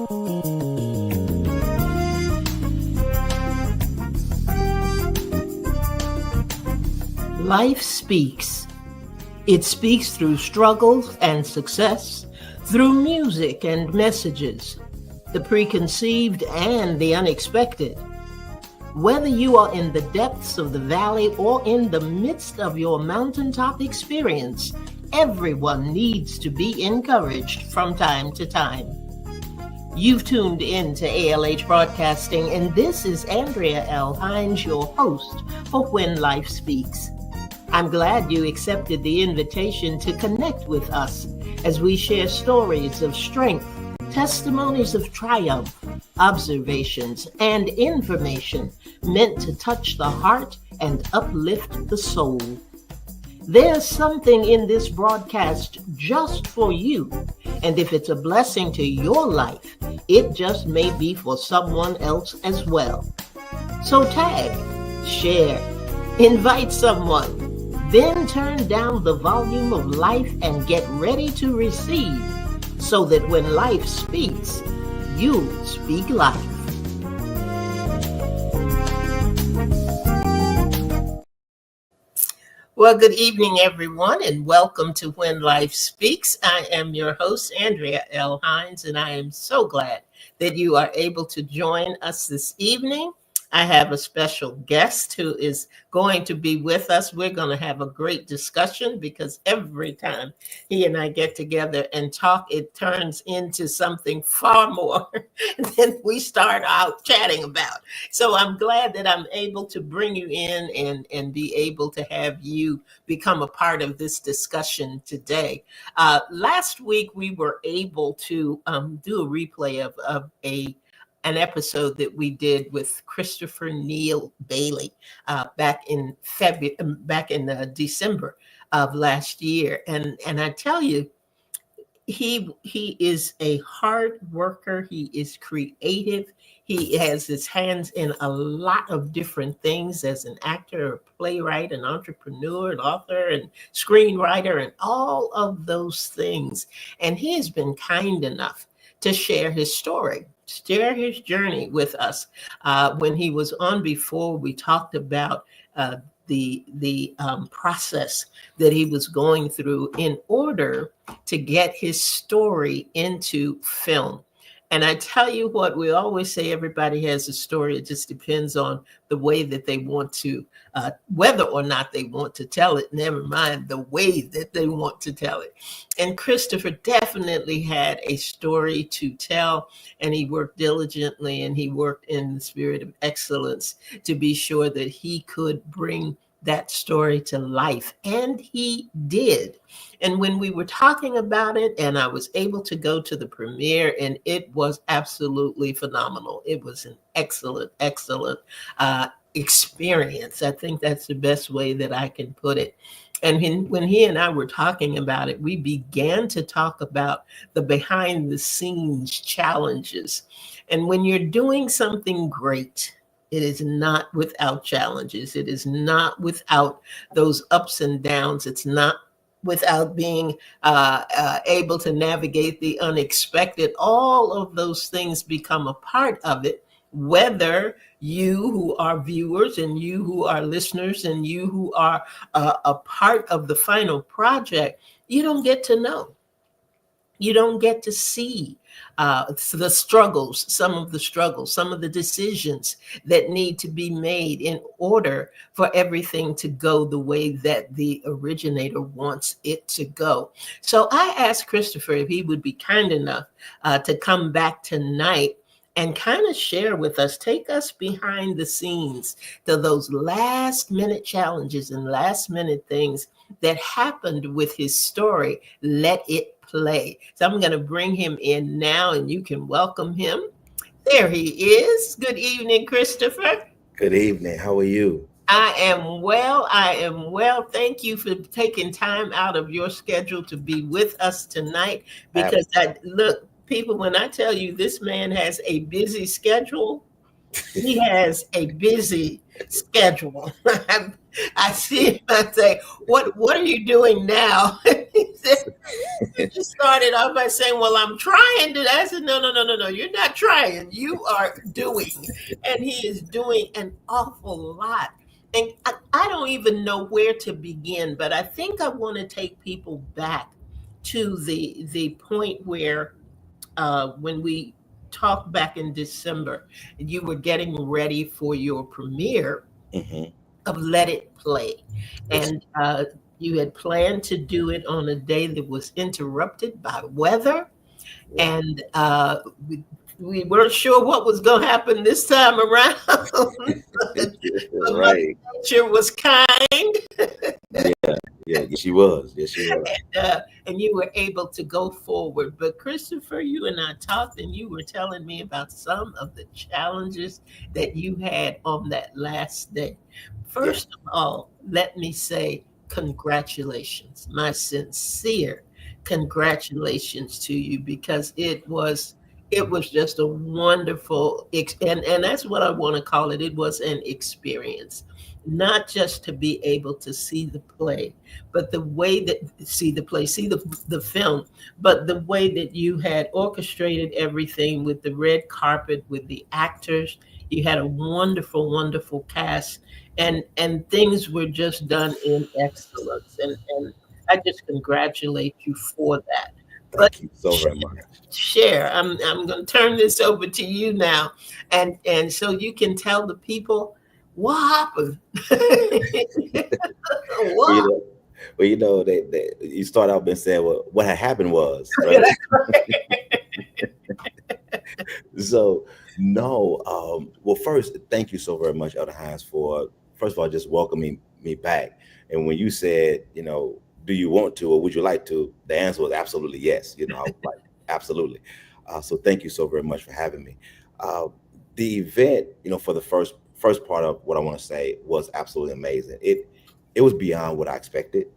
Life speaks. It speaks through struggles and success, through music and messages, the preconceived and the unexpected. Whether you are in the depths of the valley or in the midst of your mountaintop experience, everyone needs to be encouraged from time to time. You've tuned in to ALH Broadcasting, and this is Andrea L. Hines, your host for When Life Speaks. I'm glad you accepted the invitation to connect with us as we share stories of strength, testimonies of triumph, observations, and information meant to touch the heart and uplift the soul. There's something in this broadcast just for you, and if it's a blessing to your life, it just may be for someone else as well. So tag, share, invite someone, then turn down the volume of life and get ready to receive, so that when life speaks, you speak life. Well, good evening, everyone, and welcome to When Life Speaks. I am your host, Andrea L. Hines, and I am so glad that you are able to join us this evening. I have a special guest who is going to be with us. We're going to have a great discussion because every time he and I get together and talk, it turns into something far more than we start out chatting about. So I'm glad that I'm able to bring you in and be able to have you become a part of this discussion today. Last week, we were able to do a replay of an episode that we did with Christopher Neill Bailey back in December of last year, and I tell you, he is a hard worker. He is creative. He has his hands in a lot of different things as an actor, a playwright, an entrepreneur, an author, and screenwriter, and all of those things. And he has been kind enough to share his story, share his journey with us. When he was on before, we talked about the process that he was going through in order to get his story into film. And I tell you what, we always say everybody has a story. It just depends on the way that they want to, whether or not they want to tell it, never mind the way that they want to tell it. And Christopher definitely had a story to tell, and he worked diligently, and he worked in the spirit of excellence to be sure that he could bring that story to life. And he did. And when we were talking about it, and I was able to go to the premiere, and it was absolutely phenomenal. It was an excellent experience. I think that's the best way that I can put it. And when he and I were talking about it, we began to talk about the behind the scenes challenges. And when you're doing something great, it is not without challenges. It is not without those ups and downs. It's not without being able to navigate the unexpected. All of those things become a part of it, whether you who are viewers and you who are listeners and you who are a part of the final project, you don't get to know. You don't get to see the struggles, some of the decisions that need to be made in order for everything to go the way that the originator wants it to go. So I asked Christopher if he would be kind enough to come back tonight and kind of share with us, take us behind the scenes to those last minute challenges and last minute things that happened with his story. Let it play. So I'm going to bring him in now, and you can welcome him. There he is. Good evening, Christopher. Good evening. How are you? I am well. Thank you for taking time out of your schedule to be with us tonight, because look, people, when I tell you this man has a busy schedule, he has a busy schedule. I see him. I say, "What are you doing now?" He said, "You just started off by saying, well, I'm trying to." I said, "No, no, no, no, no. You're not trying. You are doing." And he is doing an awful lot. And I don't even know where to begin, but I think I want to take people back to the point where when we talked back in December, you were getting ready for your premiere Hmm. of Let It Play. Yes. And you had planned to do it on a day that was interrupted by weather. Wow. And we weren't sure what was going to happen this time around. But Mother Right. Nature was kind. Yeah. Yeah. Yes, she was. Yes, she was. And you were able to go forward. But Christopher, you and I talked, and you were telling me about some of the challenges that you had on that last day. Yeah. First of all, let me say congratulations, my sincere congratulations to you, because it was just a wonderful and that's what I want to call it. It was an experience, not just to be able to see the play, but the way that see the play, see the film, but the way that you had orchestrated everything with the red carpet, with the actors. You had a wonderful, wonderful cast, and things were just done in excellence. And I just congratulate you for that. But Thank you so very much. share. I'm going to turn this over to you now, and so you can tell the people what happened. Well, What? they you start out and say, well, what had happened was, right? That's right. So, no, well, first, thank you so very much, Elder Hines, for first of all just welcoming me back. And when you said, do you want to or would you like to? The answer was absolutely yes. I was like, absolutely. So, thank you so very much for having me. Uh, the event, for the first part of what I want to say was absolutely amazing. It was beyond what I expected.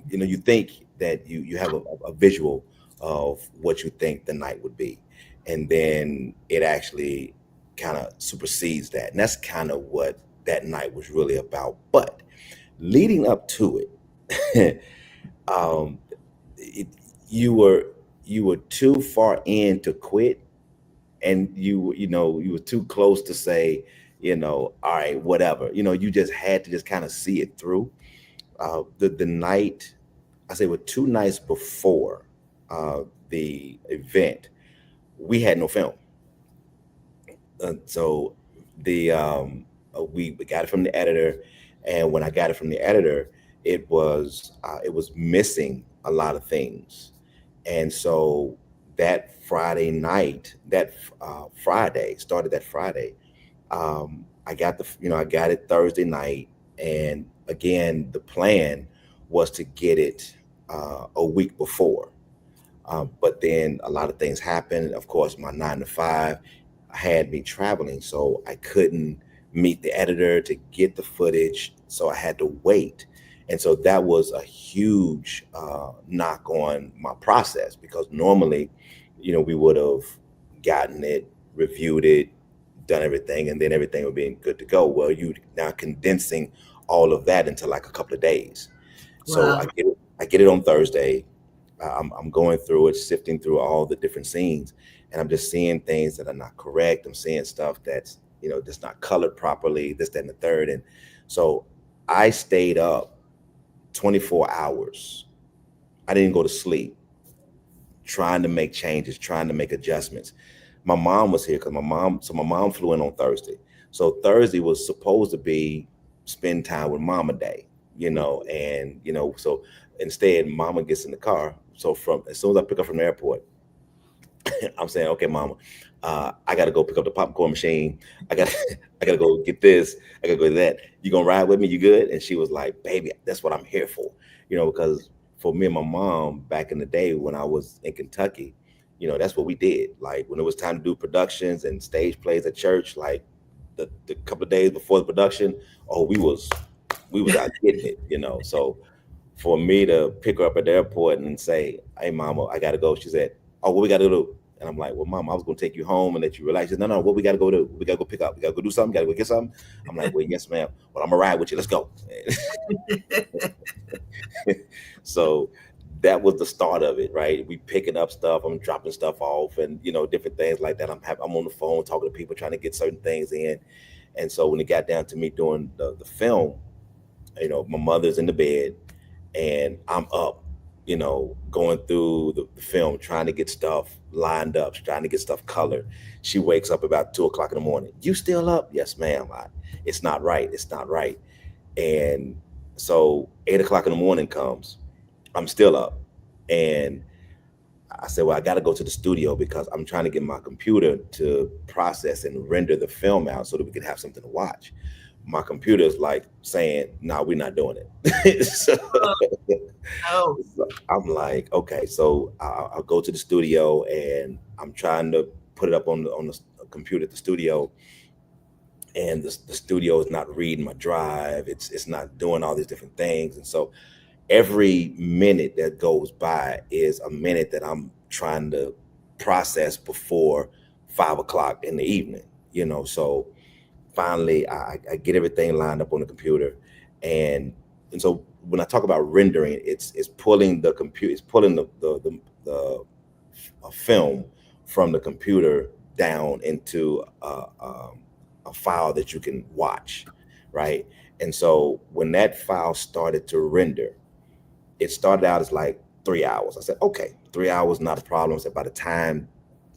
You think that you have a visual of what you think the night would be, and then it actually kind of supersedes that, and that's kind of what that night was really about. But leading up to it, um, it you were you were too far in to quit, and you were too close to say, all right, whatever. You just had to just kind of see it through. The night, I say, with 2 nights before the event, we had no film. So we got it from the editor, and when I got it from the editor, it was missing a lot of things, and so that Friday night, that Friday started that Friday. I got it Thursday night, and again, the plan was to get it a week before. But then a lot of things happened. Of course, my 9 to 5 had me traveling, so I couldn't meet the editor to get the footage. So I had to wait. And so that was a huge knock on my process, because normally, we would have gotten it, reviewed it, done everything, and then everything would be good to go. Well, you now condensing all of that into like a couple of days. So Wow. I get it on Thursday. I'm going through it, sifting through all the different scenes, and I'm just seeing things that are not correct. I'm seeing stuff that's just not colored properly, this, that, and the third. And so I stayed up 24 hours. I didn't go to sleep, trying to make changes, trying to make adjustments. My mom was here because my mom flew in on Thursday. So Thursday was supposed to be spend time with Mama Day, and so instead Mama gets in the car. So from as soon as I pick up from the airport, I'm saying, okay, Mama, I got to go pick up the popcorn machine. I got I got to go get this. I got to go do that. You gonna ride with me? You good? And she was like, baby, that's what I'm here for. Because for me and my mom back in the day when I was in Kentucky, that's what we did. Like when it was time to do productions and stage plays at church, like the couple of days before the production, oh, we was out getting it. So for me to pick her up at the airport and say, hey, Mama, I got to go. She said, oh, what we got to do? And I'm like, well, mom, I was gonna take you home and let you relax. She said, no, no, what we gotta go do? We gotta go pick up. We gotta go do something. Gotta go get something. I'm like, well, yes, ma'am. Well, I'm gonna ride with you. Let's go. So that was the start of it, right? We picking up stuff. I'm dropping stuff off, and different things like that. I'm on the phone talking to people, trying to get certain things in. And so when it got down to me doing the film, my mother's in the bed, and I'm up, going through the film, trying to get stuff lined up, trying to get stuff colored. She wakes up about 2 o'clock in the morning. You still up? Yes, ma'am. It's not right. It's not right. And so 8 o'clock in the morning comes. I'm still up. And I said, well, I got to go to the studio because I'm trying to get my computer to process and render the film out so that we can have something to watch. My computer is like saying, no, we're not doing it. So, Oh, I'm like, okay, so I'll go to the studio and I'm trying to put it up on the computer at the studio, and the studio is not reading my drive. It's not doing all these different things, and so every minute that goes by is a minute that I'm trying to process before 5 o'clock in the evening. So finally I get everything lined up on the computer, and so when I talk about rendering, it's pulling the computer, it's pulling the a film from the computer down into a file that you can watch, right? And so when that file started to render, it started out as like 3 hours. I said, okay, 3 hours, not a problem. I said, by the time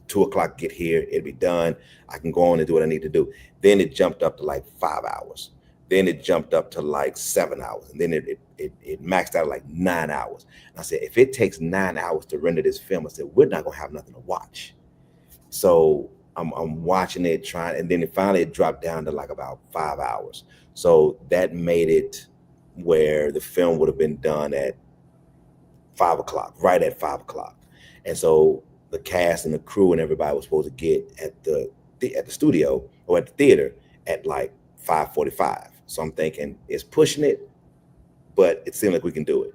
2 o'clock get here, it'll be done. I can go on and do what I need to do. Then it jumped up to like 5 hours. Then it jumped up to like 7 hours. And then it maxed out at like 9 hours. And I said, if it takes 9 hours to render this film, I said, we're not gonna have nothing to watch. So I'm watching it, trying, and then it dropped down to like about 5 hours. So that made it where the film would have been done at 5 o'clock, right at 5 o'clock. And so the cast and the crew and everybody was supposed to get at the studio or at the theater at like 5:45. So I'm thinking it's pushing it, but it seemed like we can do it.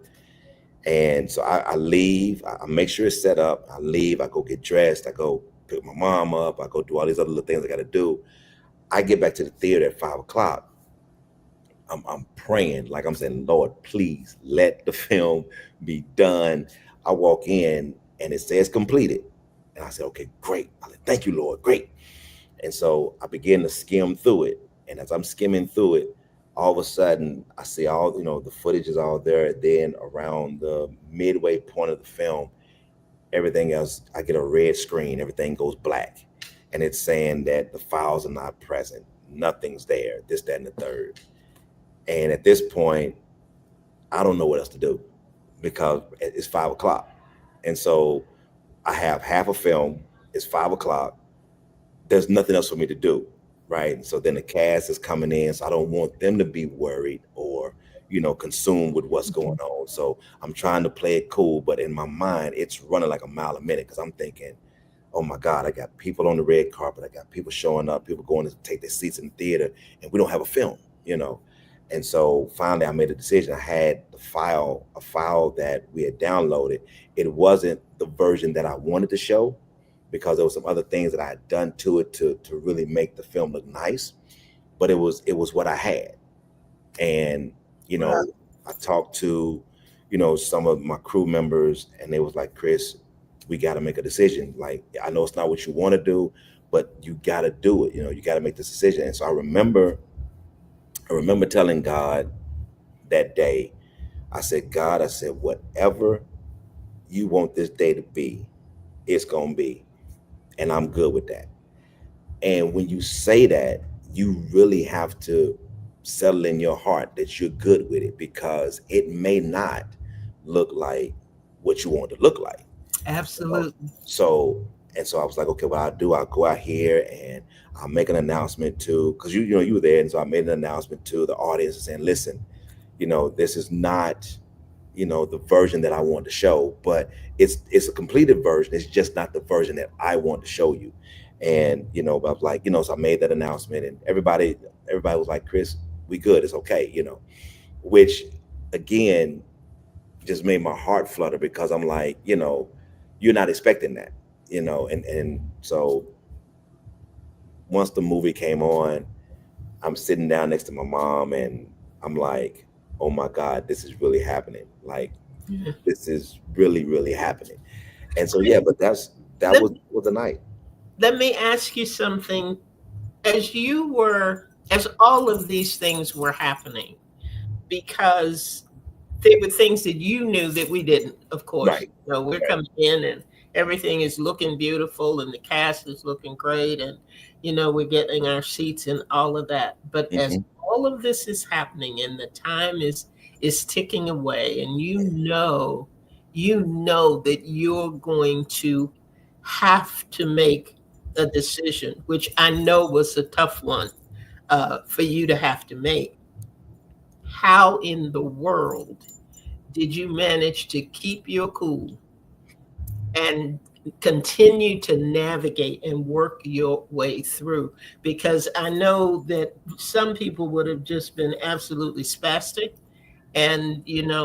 And so I leave, I make sure it's set up. I leave, I go get dressed, I go pick my mom up, I go do all these other little things I got to do. I get back to the theater at 5 o'clock. I'm praying, like I'm saying, Lord, please let the film be done. I walk in and it says completed. And I said, okay, great. I said, thank you, Lord, great. And so I begin to skim through it. And as I'm skimming through it, all of a sudden I see all, the footage is all there. Then around the midway point of the film, everything else, I get a red screen, everything goes black. And it's saying that the files are not present. Nothing's there, this, that, and the third. And at this point, I don't know what else to do because it's 5 o'clock. And so I have half a film, it's 5 o'clock. There's nothing else for me to do. Right. And so then the cast is coming in. So I don't want them to be worried or, consumed with what's going on. So I'm trying to play it cool. But in my mind, it's running like a mile a minute because I'm thinking, oh my God, I got people on the red carpet. I got people showing up, people going to take their seats in the theater, and we don't have a film. And so finally I made a decision. I had a file that we had downloaded. It wasn't the version that I wanted to show because there was some other things that I had done to it to really make the film look nice. But it was what I had. And, you wow. know, I talked to, some of my crew members, and they was like, Chris, we got to make a decision. Like, I know it's not what you want to do, but you got to do it. You got to make this decision. And so I remember telling God that day, I said, God, I said, whatever you want this day to be, it's going to be. And I'm good with that. And when you say that, you really have to settle in your heart that you're good with it because it may not look like what you want it to look like. know? Absolutely. So I was like, okay, what I'll go out here and I'll make an announcement to, because you were there, and so I made an announcement to the audience saying, listen, this is not, the version that I want to show, but it's a completed version. It's just not the version that I want to show you. And but I was like, so I made that announcement, and everybody was like, Chris, we good, it's okay. Which again just made my heart flutter because I'm like, you're not expecting that. and so once the movie came on, I'm sitting down next to my mom, and I'm like, oh my God, this is really happening. Like, Yeah. this is really, really happening. And so yeah, Chris, but that let, was the night. let me ask you something. As all of these things were happening, because there were things that you knew that we didn't, of course. Right. We're Right. coming in and everything is looking beautiful and the cast is looking great, and we're getting our seats and all of that. But as Hmm. all of this is happening and the time is ticking away, and you know that you're going to have to make a decision, which I know was a tough one for you to have to make. How in the world did you manage to keep your cool and continue to navigate and work your way through? Because I know that some people would have just been absolutely spastic and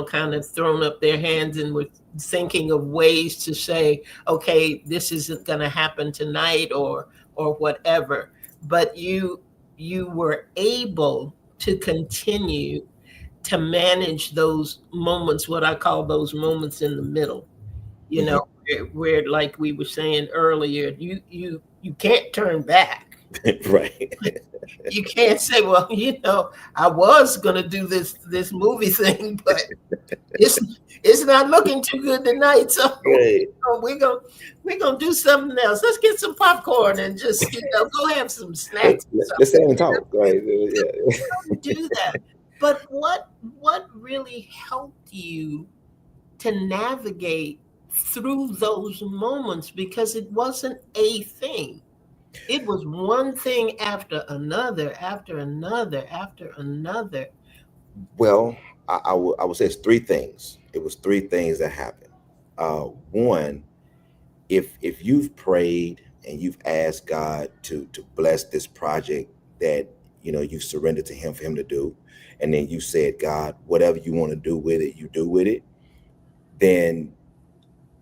kind of thrown up their hands and were thinking of ways to say, okay, this isn't going to happen tonight, or whatever. But you were able to continue to manage those moments, what I call those moments in the middle, Hmm. where like we were saying earlier, you can't turn back. Right. You can't say, well, I was gonna do this movie thing, but it's it's not looking too good tonight. So Right. we're gonna do something else. Let's get some popcorn and just go have some snacks or Let's something. stay and talk. Right. Yeah. Do that. But what really helped you to navigate through those moments? Because it wasn't a thing. It was one thing after another, after another. Well, I would say it's three things. It was three things that happened. One, if you've prayed and you've asked God to bless this project that you've surrendered to Him for Him to do, and then you said, God, whatever you want to do with it, you do with it. Then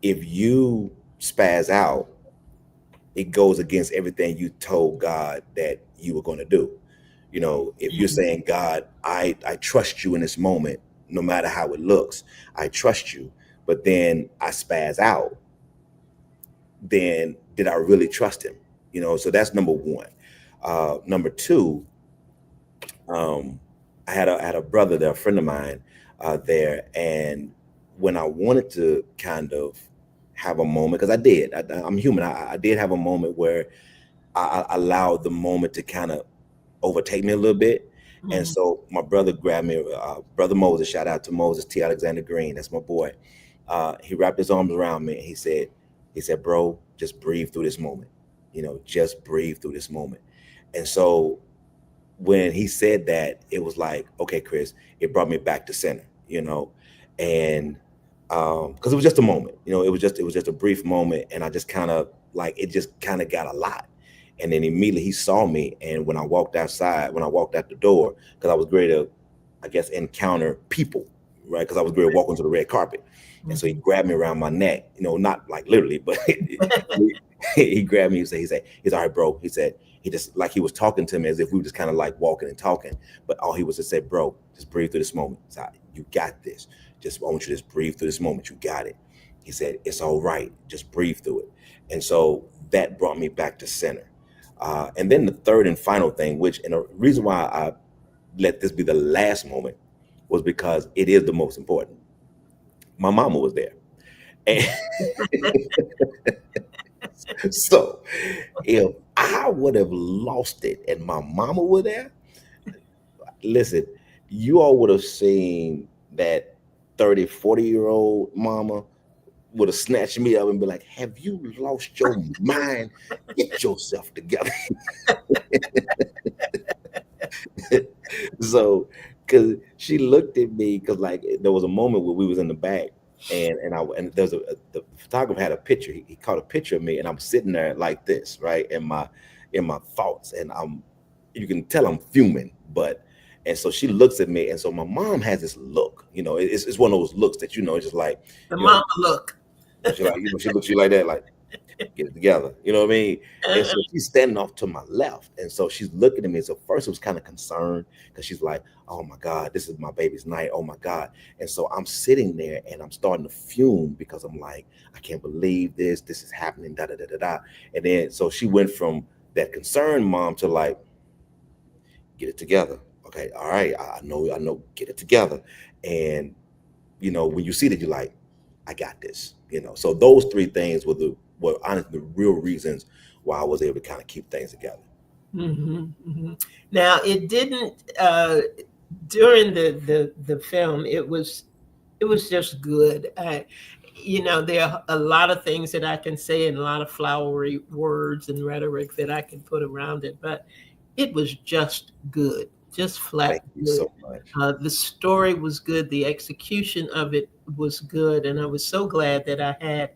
if you spaz out, it goes against everything you told God that you were going to do. If you're Mhm. saying, God, I trust you in this moment, no matter how it looks, I trust you. But then I spaz out, then did I really trust him? So that's number one. Number two, um, I had a brother there, a friend of mine there, and when I wanted to kind of have a moment, because I'm human, I did have a moment where I allowed the moment to kind of overtake me a little bit. And Mhm. so my brother grabbed me, brother Moses, shout out to Moses T. Alexander Green, that's my boy. He wrapped his arms around me and he said, bro, just breathe through this moment. Just breathe through this moment. And so when he said that, it was like, okay, Chris, it brought me back to center, and because it was just a moment, it was just a brief moment, and I just kind of like it just kind of got a lot. And then immediately he saw me, and when I walked out the door, because I was ready to, I guess, encounter people, right? Because I was ready to walk onto the red carpet, and so he Mhm. grabbed me around my neck, not like literally, but he grabbed me. He's all right, bro. He said, he just like he was talking to me as if we were just kind of like walking and talking. But all he was to say, bro, just breathe through this moment. So you got this. Just I want you to just breathe through this moment. You got it. He said, it's all right. Just breathe through it. And so that brought me back to center. And then the third and final thing, which and the reason why I let this be the last moment was because it is the most important. My mama was there. And so if I would have lost it and my mama were there, listen, you all would have seen that 30, 40-year-old mama would have snatched me up and be like, have you lost your mind? Get yourself together. So, because she looked at me, because like there was a moment where we was in the back, and there's the photographer had a picture. He caught a picture of me, and I'm sitting there like this, right, in my thoughts, and you can tell I'm fuming, but. And so she looks at me, and so my mom has this look, it's one of those looks that it's just like, The you know, mama look. she like, she looks at you like that, like. Get it together. You know what I mean? And so she's standing off to my left. And so she's looking at me. So first it was kind of concerned because she's like, oh my God, this is my baby's night. Oh my God. And so I'm sitting there and I'm starting to fume because I'm like, I can't believe this. This is happening. Da da da da da. And then so she went from that concerned mom to like, get it together. Okay, all right. I know, get it together. And when you see that, you're like, I got this. So those three things were honestly the real reasons why I was able to kind of keep things together. Mhm, mhm. Now, it didn't during the film. It was just good. There are a lot of things that I can say and a lot of flowery words and rhetoric that I can put around it, but it was just good, just flat Thank you good. so much. The story was good. The execution of it was good, and I was so glad that I had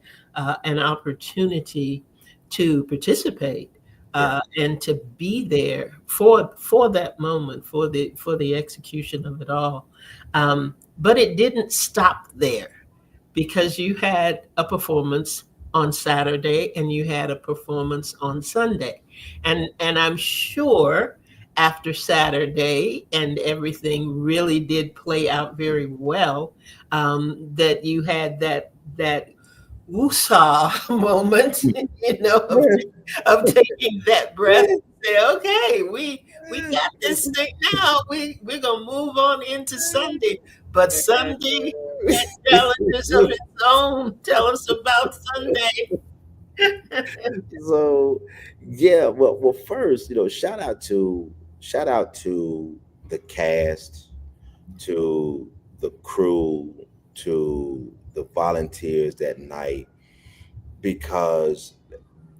an opportunity to participate Yeah, and to be there for that moment, for the execution of it all. But it didn't stop there because you had a performance on Saturday and you had a performance on Sunday. And I'm sure after Saturday and everything really did play out very well, that you had that woosah moment, of taking that breath and say, okay, we got this thing now. We're gonna move on into Sunday. But Sunday had challenges of its own. Tell us about Sunday. so yeah, well, first, shout out to the cast, to the crew, to the volunteers that night, because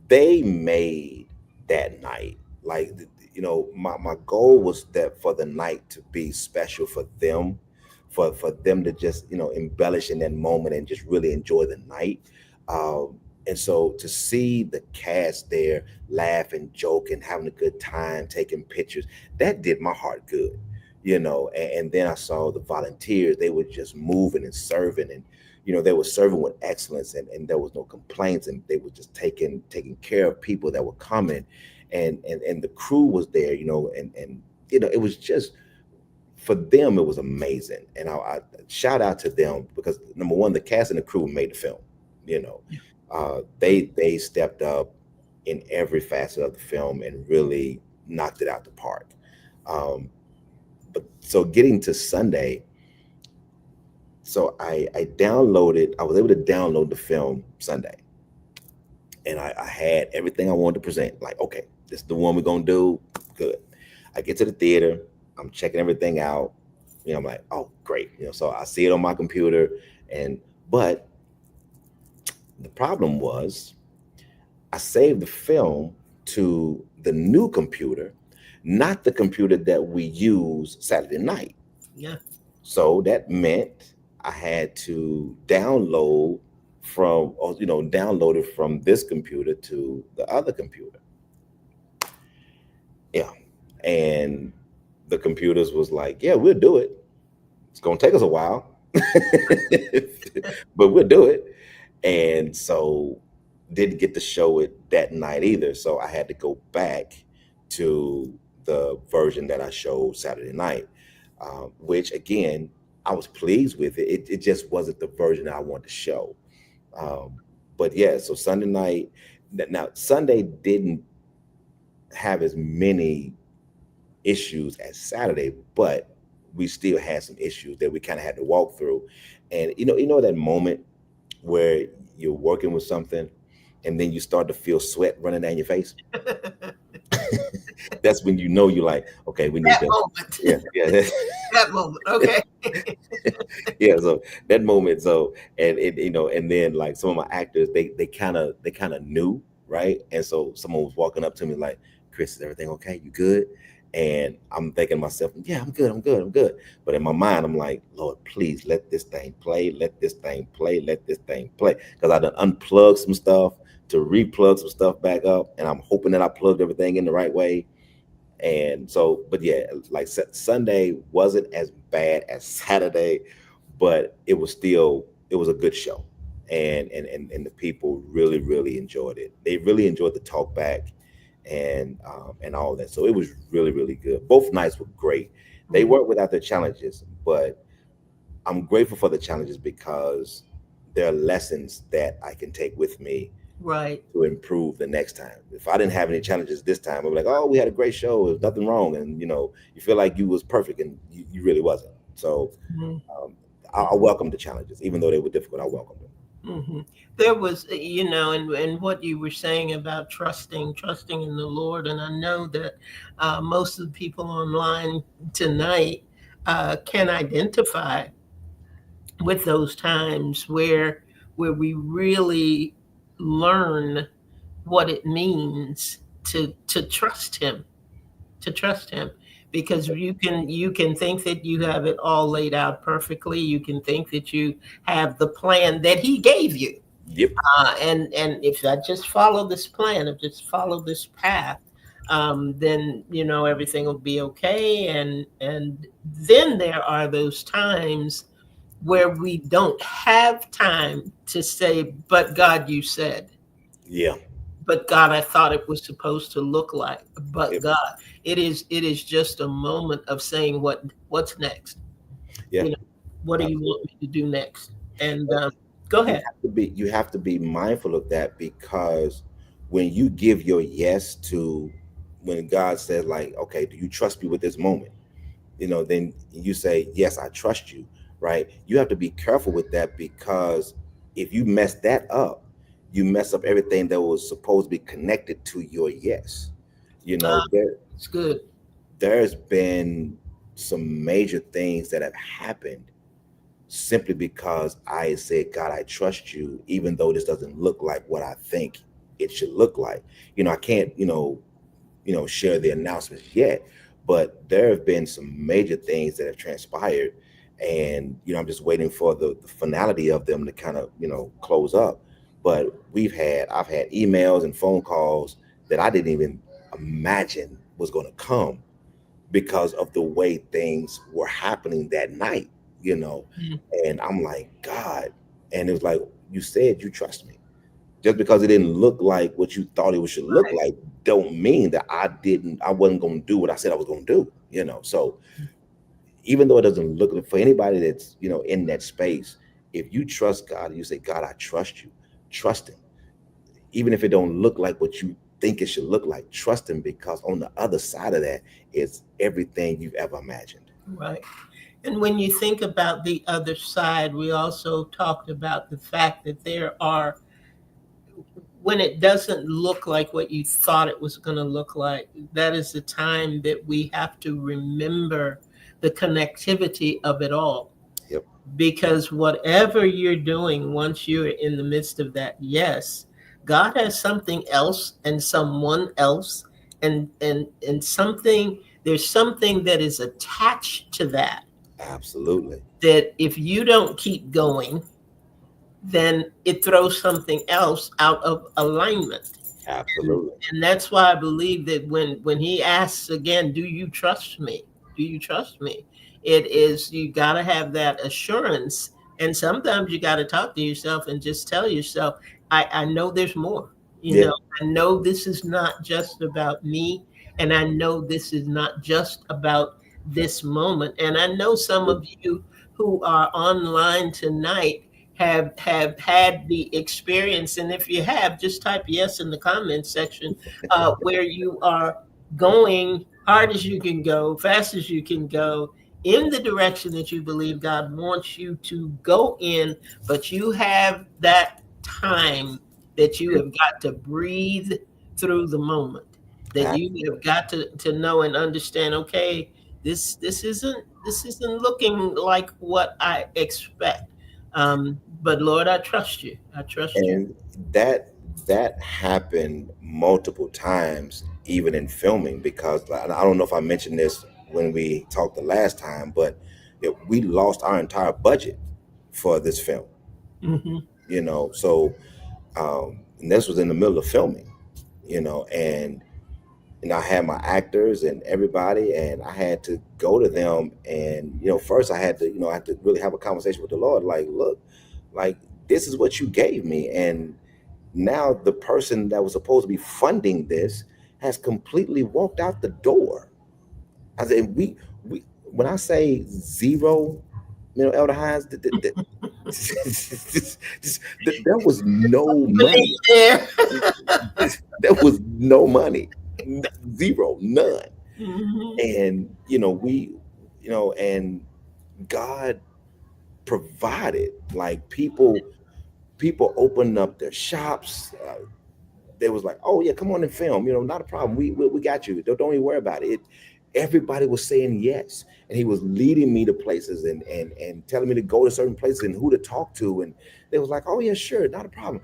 they made that night. Like, my goal was that for the night to be special for them, for them to just embellish in that moment and just really enjoy the night. And so to see the cast there laughing, joking, having a good time, taking pictures, that did my heart good. And then I saw the volunteers. They were just moving and serving, and they were serving with excellence, and there was no complaints, and they were just taking care of people that were coming, and the crew was there, and it was just, for them it was amazing. And I shout out to them, because number one, the cast and the crew made the film. you know they stepped up in every facet of the film and really knocked it out the park. Um, but so getting to Sunday, so I was able to download the film Sunday, and I had everything I wanted to present. Like, okay, this is the one we're gonna do. Good. I get to the theater, I'm checking everything out. I'm like, oh, great. So I see it on my computer, and but the problem was I saved the film to the new computer, not the computer that we use Saturday night. Yeah. So that meant I had to download it from this computer to the other computer. Yeah. And the computers was like, yeah, we'll do it. It's gonna take us a while, but we'll do it. And so didn't get to show it that night either. So I had to go back to the version that I showed Saturday night, which again, I was pleased with it. It just wasn't the version I wanted to show. Um, but yeah, so Sunday night, now Sunday didn't have as many issues as Saturday, but we still had some issues that we kind of had to walk through. And that moment where you're working with something and then you start to feel sweat running down your face. That's when you're like, okay, we need That to. moment. Yeah, yeah. That moment. Okay. Yeah, so that moment, and and then like some of my actors, they kind of knew, right? And so someone was walking up to me like, Chris, is everything okay? You good? And I'm thinking to myself, yeah, I'm good. But in my mind, I'm like, Lord, please let this thing play, let this thing play, let this thing play. Because I done unplugged some stuff to replug some stuff back up, and I'm hoping that I plugged everything in the right way. And so, but yeah, like Sunday wasn't as bad as Saturday, but it was a good show. and the people really really enjoyed it. They really enjoyed the talk back and all that. So it was really really good. Both nights were great. They Mhm. weren't without their challenges, but I'm grateful for the challenges because there are lessons that I can take with me Right. to improve the next time. If I didn't have any challenges this time, I'd be like, oh, we had a great show. There's nothing wrong. And, you feel like you was perfect and you really wasn't. So Mhm. um, I welcome the challenges, even though they were difficult. I welcome them. Hmm. There was, and what you were saying about trusting in the Lord, and I know that most of the people online tonight can identify with those times where we really learn what it means to trust Him, to trust Him, because you can think that you have it all laid out perfectly. You can think that you have the plan that He gave you, Yep. and if I just follow this plan, if just follow this path, then everything will be okay. And then there are those times where we don't have time to say, "But God, you said." Yeah. But God, I thought it was supposed to look like. But Yep. God, it is just a moment of saying what's next. Yeah. You know, what do you want me to do next? And go ahead. You have to be mindful of that because when you give your yes to when God says like, okay, do you trust me with this moment? Then you say, yes, I trust you, right? You have to be careful with that because if you mess that up, you mess up everything that was supposed to be connected to your yes. Uh, There it's good. there's been some major things that have happened simply because I said, God, I trust you, even though this doesn't look like what I think it should look like. I can't, share the announcements yet, but there have been some major things that have transpired, and I'm just waiting for the finality of them to kind of close up. But I've had emails and phone calls that I didn't even imagine was going to come because of the way things were happening that night, you know. Mm. And I'm like, God. And it was like, you said you trust me. Just because it didn't look like what you thought it should look like, don't mean that I wasn't gonna do what I said I was gonna do. So even though it doesn't look for anybody that's in that space, if you trust God and you say, God, I trust you, trust him. Even if it don't look like what you think it should look like, trust him because on the other side of that is everything you've ever imagined. Right. And when you think about the other side, we also talked about the fact that there are, when it doesn't look like what you thought it was going to look like, that is the time that we have to remember the connectivity of it all. Yep. Because whatever you're doing, once you're in the midst of that, yes, God has something else and someone else, and something, there's something that is attached to that, Absolutely. that if you don't keep going, then it throws something else out of alignment. and, Absolutely. and that's why I believe that when he asks again, do you trust me, do you trust me, it is, you got to have that assurance. And sometimes you got to talk to yourself and just tell yourself, I know there's more. you Yeah. know I know this is not just about me, and I know this is not just about this moment. And I know some of you who are online tonight have had the experience, and if you have, just type yes in the comment section, where you are going hard as you can go, fast as you can go, in the direction that you believe God wants you to go in, but you have that time that you have got to breathe through the moment, that you have got to know and understand, okay, this isn't looking like what I expect. But Lord, I trust you. I trust you. And that happened multiple times even in filming because I don't know if I mentioned this when we talked the last time, but we lost our entire budget for this film. Hmm. So and this was in the middle of filming, and I had my actors and everybody, and I had to go to them. And first I had to really have a conversation with the Lord. Like, look, like this is what you gave me. And now the person that was supposed to be funding this has completely walked out the door. I said, we when I say zero, Elder Hines, there was no Believe money. there. There was no money, zero, none. Hmm. And and God provided. Like people opened up their shops. They was like, "Oh yeah, come on and film. Not a problem. We got you. Don't even worry about it." Everybody was saying yes, and he was leading me to places and telling me to go to certain places and who to talk to, and they was like, "Oh yeah, sure, not a problem."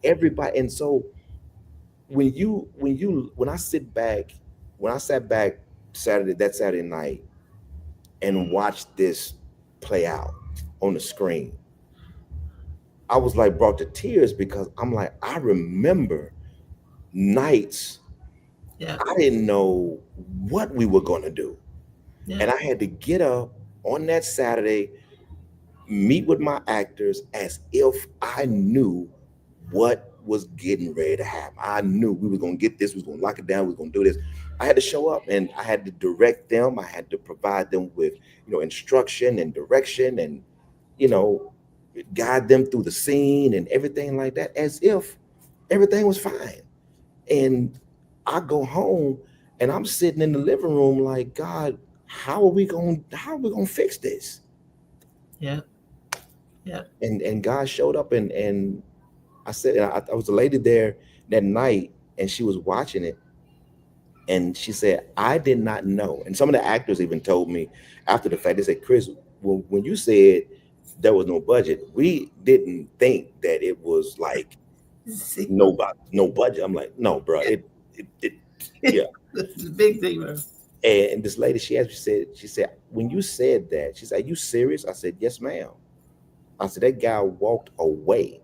Everybody, and so when I sit back, when I sat back Saturday night and watched this play out on the screen, I was like brought to tears because I'm like, I remember nights Yeah, I didn't know what we were going to do. yeah, And I had to get up on that Saturday, meet with my actors as if I knew what was getting ready to happen. I knew we were going to get this, we were going to lock it down, we were going to do this. I had to show up and I had to direct them. I had to provide them with, instruction and direction and, you know, guide them through the scene and everything like that as if everything was fine. And I go home and I'm sitting in the living room like, God, how are we going to fix this? yeah, yeah. And God showed up and I said, I was a lady there that night and she was watching it and she said, I did not know. And some of the actors even told me after the fact, they said, Chris, when you said there was no budget, we didn't think that it was like Zero. no budget. I'm like, no, bro, it yeah. This is a big zero. And this lady, she said, when you said that, she said, are you serious? I said, yes, ma'am. I said, that guy walked away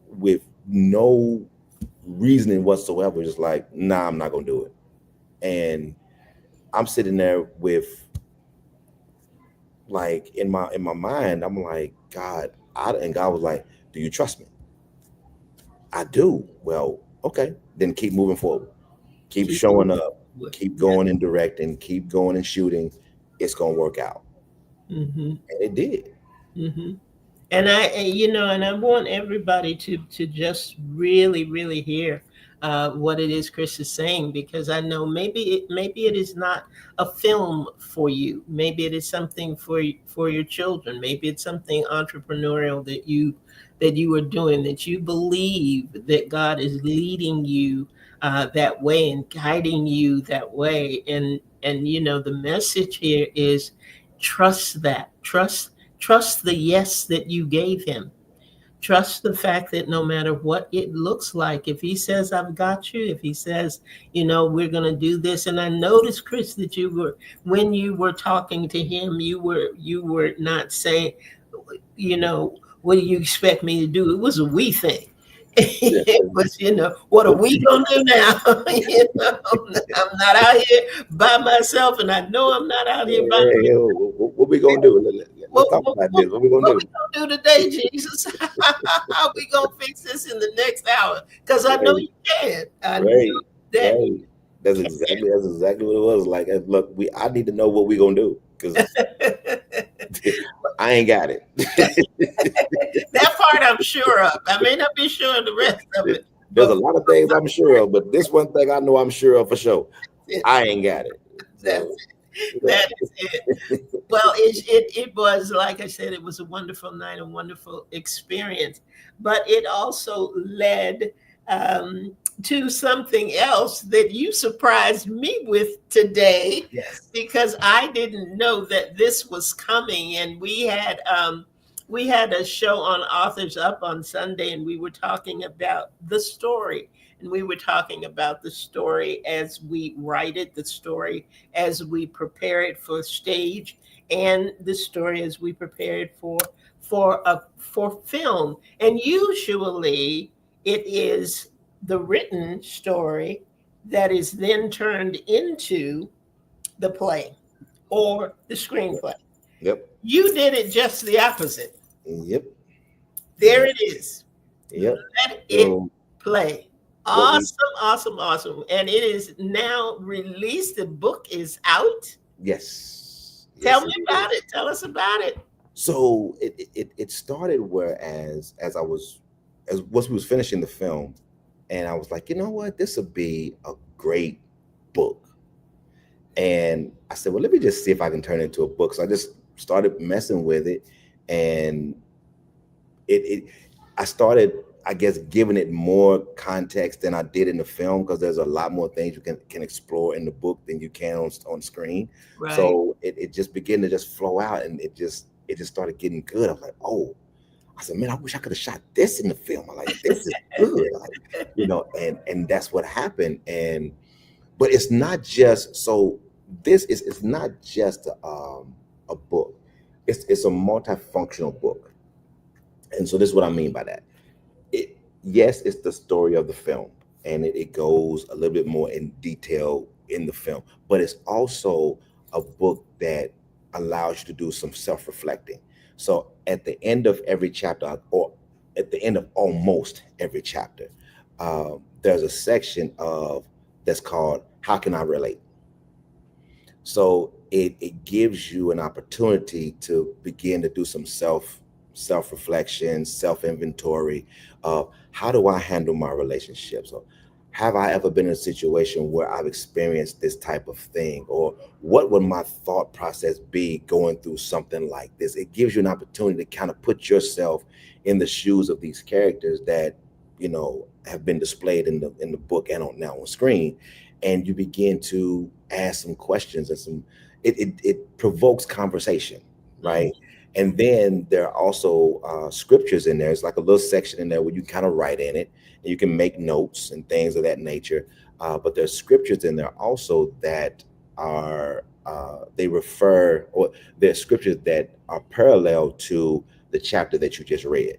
with no reasoning whatsoever, just like, nah, I'm not gonna do it. And I'm sitting there with like in my mind, I'm like, God, and God was like, do you trust me? I do. Well, okay, then keep moving forward. Keep Keep showing moving up, forward. keep Yeah. going and directing, keep going and shooting. It's gonna work out. Mm-hmm. And it did. Mm-hmm. And I want everybody to just really hear what it is Chris is saying, because I know maybe it is not a film for you. Maybe it is something for your children. Maybe it's something entrepreneurial that you are doing, that you believe that God is leading you that way and guiding you that way. And the message here is trust that. Trust the yes that you gave him. Trust the fact that no matter what it looks like, if he says, I've got you, if he says, we're going to do this. And I noticed, Chris, that when you were talking to him, you were not saying, what do you expect me to do? It was a we thing. Yeah. It was, what are we gonna do now? I'm not out here by myself, and I know I'm not out here by Hey, what we gonna do? Let's what, talk what, about what, this. What we gonna what do? we gonna do today, Jesus? How we gonna fix this in the next hour? Because I know Right, you can. I know right, that right. That's you exactly what it was. Like, look, I need to know what we gonna do because can. I ain't got it. That part I'm sure of. I may not be sure of the rest of it, There's but a lot of things I'm sure of, but this one thing I know I'm sure of for sure. I ain't got it. that's So, that is it. Well, it was, like I said, it was a wonderful night, a wonderful experience, but it also led to something else that you surprised me with today, yes. because I didn't know that this was coming. And we had a show on Authors Up on Sunday, and we were talking about the story. And we were talking about the story as we write it, the story as we prepare it for stage, and the story as we prepare it for film. And usually it is the written story that is then turned into the play or the Yep. screenplay. Yep. You did it just the opposite. Yep. There it is. Yep. Let it So play. what we Awesome, awesome, awesome. And it is now released. The book is out. yes, Tell yes me it about is. it. Tell us about it. So it started whereas as I was as once we was finishing the film, and I was like, you know what, this would be a great book. And I said, well, let me just see if I can turn it into a book. So I just started messing with it, and it I started, I guess, giving it more context than I did in the film, because there's a lot more things you can explore in the book than you can on screen. Right. So it just began to just flow out, and it just started getting good. I was like, oh, I said, man, I wish I could have shot this in the film. I'm like, this is good. And that's what happened. And but it's not just so this is it's not just a book. It's a multifunctional book. And so this is what I mean by that. Yes, it's the story of the film, and it goes a little bit more in detail in the film, but it's also a book that allows you to do some self-reflecting. So at the end of every chapter, or at the end of almost every chapter, there's a section of that's called "How Can I Relate?" So it gives you an opportunity to begin to do some self reflection, self inventory of how do I handle my relationships? Or have I ever been in a situation where I've experienced this type of thing? Or what would my thought process be going through something like this? It gives you an opportunity to kind of put yourself in the shoes of these characters that have been displayed in the book and now on screen, and you begin to ask some questions, and it provokes conversation, Mhm. right? And then there are also scriptures in there. It's like a little section in there where you kind of write in it, and you can make notes and things of that nature. But there's scriptures in there also that are they refer, or there's scriptures that are parallel to the chapter that you just read,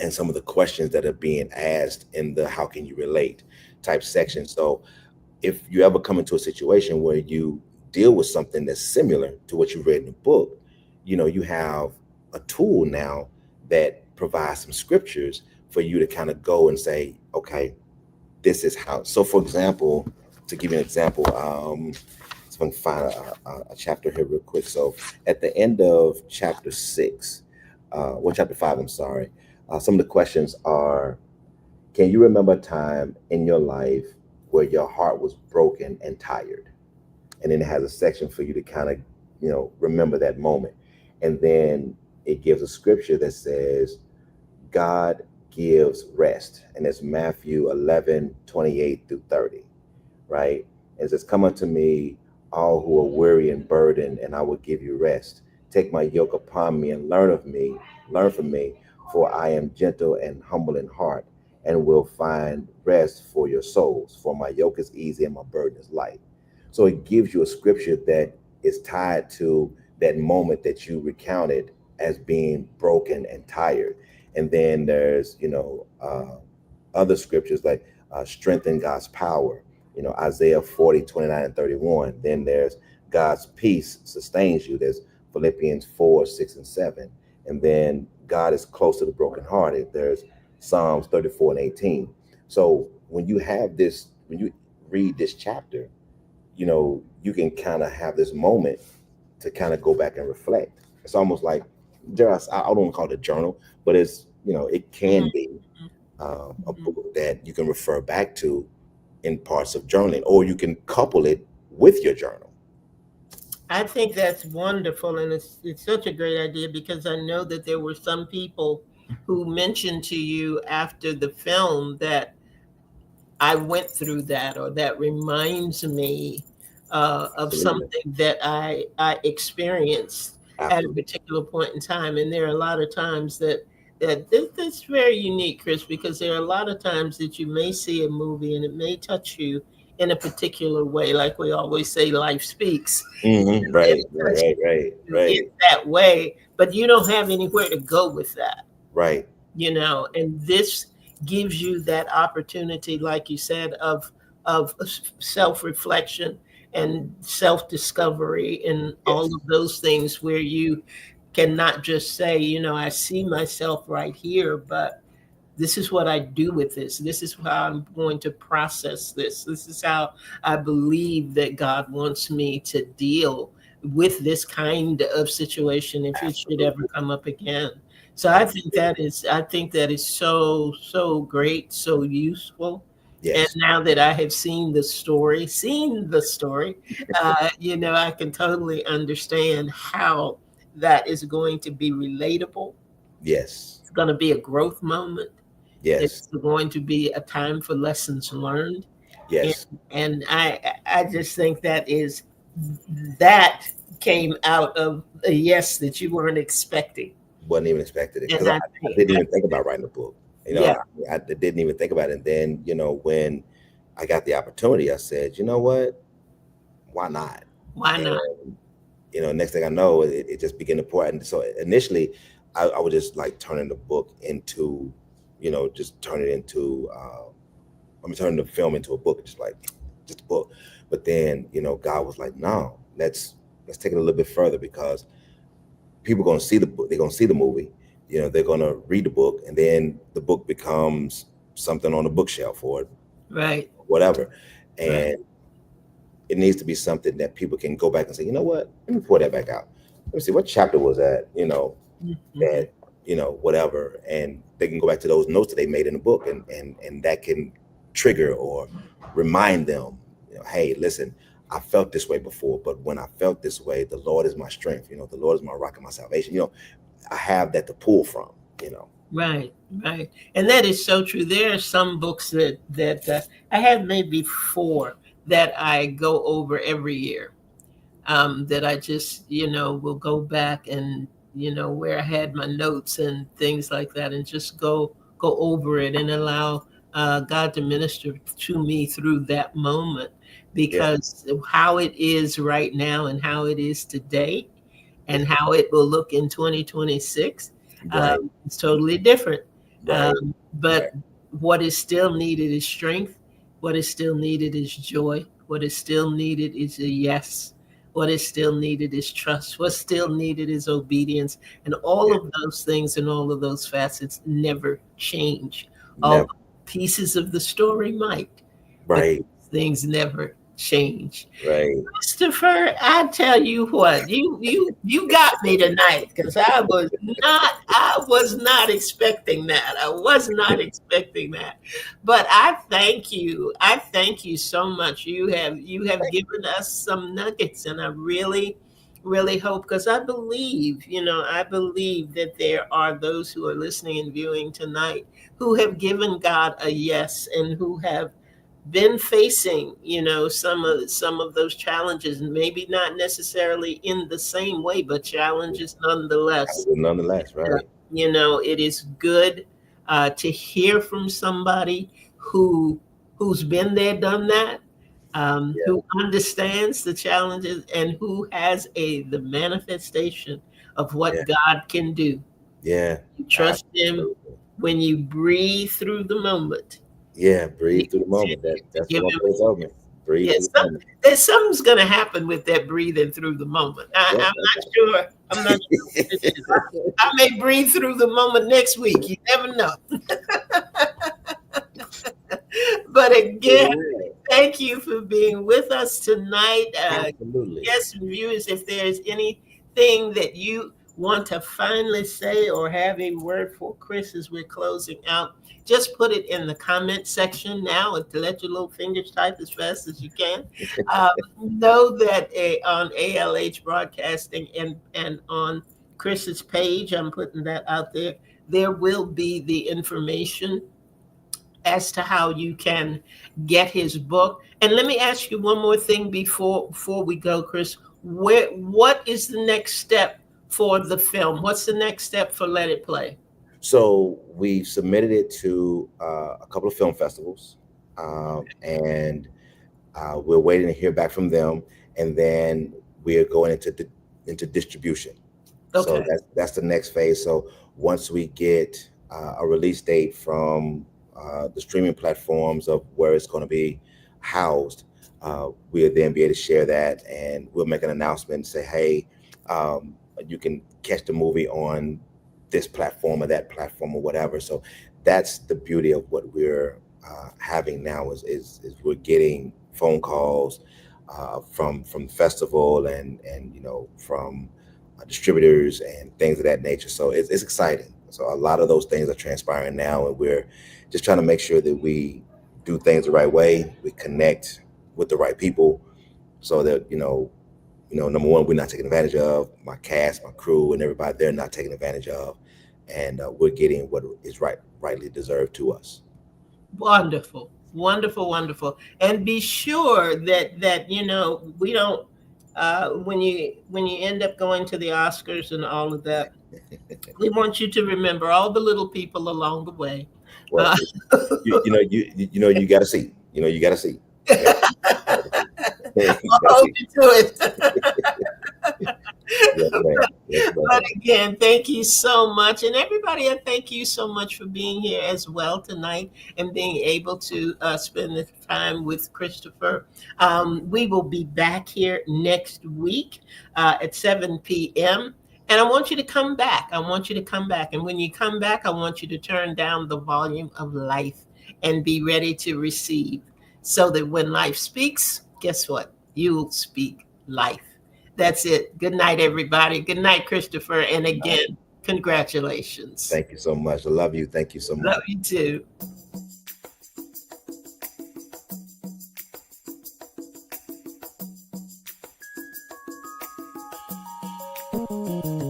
and some of the questions that are being asked in the "how can you relate" type section. So if you ever come into a situation where you deal with something that's similar to what you read in the book, you have a tool now that provides some scriptures for you to kind of go and say, okay, this is how. So, for example, to give you an example, so I can find a chapter here real quick. So, at the end of chapter six, chapter five, I'm sorry, some of the questions are, can you remember a time in your life where your heart was broken and tired? And then it has a section for you to kind of, remember that moment. And then it gives a scripture that says, God gives rest. And it's Matthew 11:28-30, right? It says, come unto me, all who are weary and burdened, and I will give you rest. Take my yoke upon me and learn from me, for I am gentle and humble in heart, and will find rest for your souls. For my yoke is easy and my burden is light. So it gives you a scripture that is tied to that moment that you recounted as being broken and tired. And then there's, other scriptures like strengthen God's power, Isaiah 40:29-31. Then there's God's peace sustains you. There's Philippians 4:6-7. And then God is close to the brokenhearted. There's Psalms 34:18. So when you have this, when you read this chapter, you can kind of have this moment to kind of go back and reflect. It's almost like just, I don't want to call it a journal, but it can Mhm. be a Mhm. book that you can refer back to in parts of journaling, or you can couple it with your journal. I think that's wonderful, and it's such a great idea because I know that there were some people who mentioned to you after the film that I went through that, or that reminds me of Absolutely. something that I experienced at a Absolutely. particular point in time. And there are a lot of times that's very unique, Chris, because there are a lot of times that you may see a movie and it may touch you in a particular way. Like we always say, life speaks. It Right, right, touches right, right, you in right, that way, but you don't have anywhere to go with that, right. and this gives you that opportunity, like you said, of self-reflection and self-discovery and all Yes. of those things where you cannot just say, I see myself right here, but this is what I do with this. This is how I'm going to process this. This is how I believe that God wants me to deal with this kind of situation if it should ever Absolutely. come up again. So Absolutely. I think that is so great, so useful. And Yes. now that I have seen the story, I can totally understand how that is going to be relatable. Yes. It's going to be a growth moment. Yes. It's going to be a time for lessons learned. And, Yes. and I just think that came out of a yes that you weren't expecting. Wasn't even expected it because And I didn't even think about writing a book. yeah, I didn't even think about it. And then, when I got the opportunity, I said, you know what? Why not? why not? And, next thing I know, it just began to pour out. And so initially, I would just like turning the book into, just turn it into, turning the film into a book, just a book. But then, God was like, no, let's take it a little bit further because people are going to see the book. They're going to see the movie. They're going to read the book, and then the book becomes something on the bookshelf or Right, whatever. right. And it needs to be something that people can go back and say, you know what? Let me pour that back out. Let me see what chapter was that. Mhm. That whatever, and they can go back to those notes that they made in the book, and that can trigger or remind them, hey, listen. I felt this way before, but when I felt this way, the Lord is my strength. The Lord is my rock and my salvation. I have that to pull from. Right, right. And that is so true. There are some books that I have maybe four that I go over every year. That I just, will go back and, where I had my notes and things like that, and just go over it and allow God to minister to me through that moment, Yeah. because how it is right now and how it is today and how it will look in 2026 Right. is totally different. Right. Right. But what is still needed is strength. What is still needed is joy. What is still needed is a yes. What is still needed is trust. What's still needed is obedience. And all Yeah. of those things and all of those facets never change. All Never. pieces of the story might, but Right. things never change. Right. Christopher, I tell you what, you got me tonight, because I was not expecting that. I was not expecting that. But I thank you. I thank you so much. You have given us some nuggets, and I really hope, because I believe that there are those who are listening and viewing tonight who have given God a yes, and who have been facing, some of those challenges, maybe not necessarily in the same way, but challenges nonetheless. Nonetheless, uh, right. it is good to hear from somebody who's been there, done that, Yeah. who understands the challenges, and who has the manifestation of what Yeah. God can do. Yeah. You trust Him Absolutely. when you breathe through the moment. Yeah. You Breathe through the moment. continue to That's give what my Him. prayer told me. Breathe through Yes, the moment. there's something's going to happen with that breathing through the moment. I'm Yep. not sure. I'm not sure what it is. I may breathe through the moment next week. You never know. But again, thank you for being with us tonight. Absolutely. Yes, viewers, if there's anything that you want to finally say or have a word for Chris as we're closing out, just put it in the comment section now, and to let your little fingers type as fast as you can. Um, know that on ALH Broadcasting and on Chris's page, I'm putting that out there, there will be the information as to how you can get his book. And let me ask you one more thing before we go, Chris. What is the next step for the film? What's the next step for Let It Play? So we submitted it to a couple of film festivals, and we're waiting to hear back from them, and then we're going into distribution. So Okay. that's the next phase. So once we get a release date from the streaming platforms of where it's going to be housed, we'll then be able to share that, and we'll make an announcement and say, hey, you can catch the movie on this platform or that platform or whatever. So that's the beauty of what we're having now is we're getting phone calls from festival and from distributors and things of that nature. So it's exciting. So a lot of those things are transpiring now, and we're just trying to make sure that we do things the right way. We connect with the right people, so that number one, we're not taking advantage of. My cast, my crew, and everybody, they're not taking advantage of, and we're getting what is rightly deserved to us. Wonderful, wonderful, wonderful. And be sure that we don't when you end up going to the Oscars and all of that, we want you to remember all the little people along the way. Well, Uh, you got to see. You got to see. Okay, you got to see. You I'll got to hold see. you to it. Yes, ma'am. Yes, But ma'am. again, thank you so much. And everybody, I thank you so much for being here as well tonight and being able to spend the time with Christopher. We will be back here next week at 7 p.m. And I want you to come back. I want you to come back. And when you come back, I want you to turn down the volume of life and be ready to receive so that when life speaks, guess what? You'll speak life. That's it. Good night, everybody. Good night, Christopher. And again, congratulations. Thank you so much. I love you. Thank you so Love much. you too.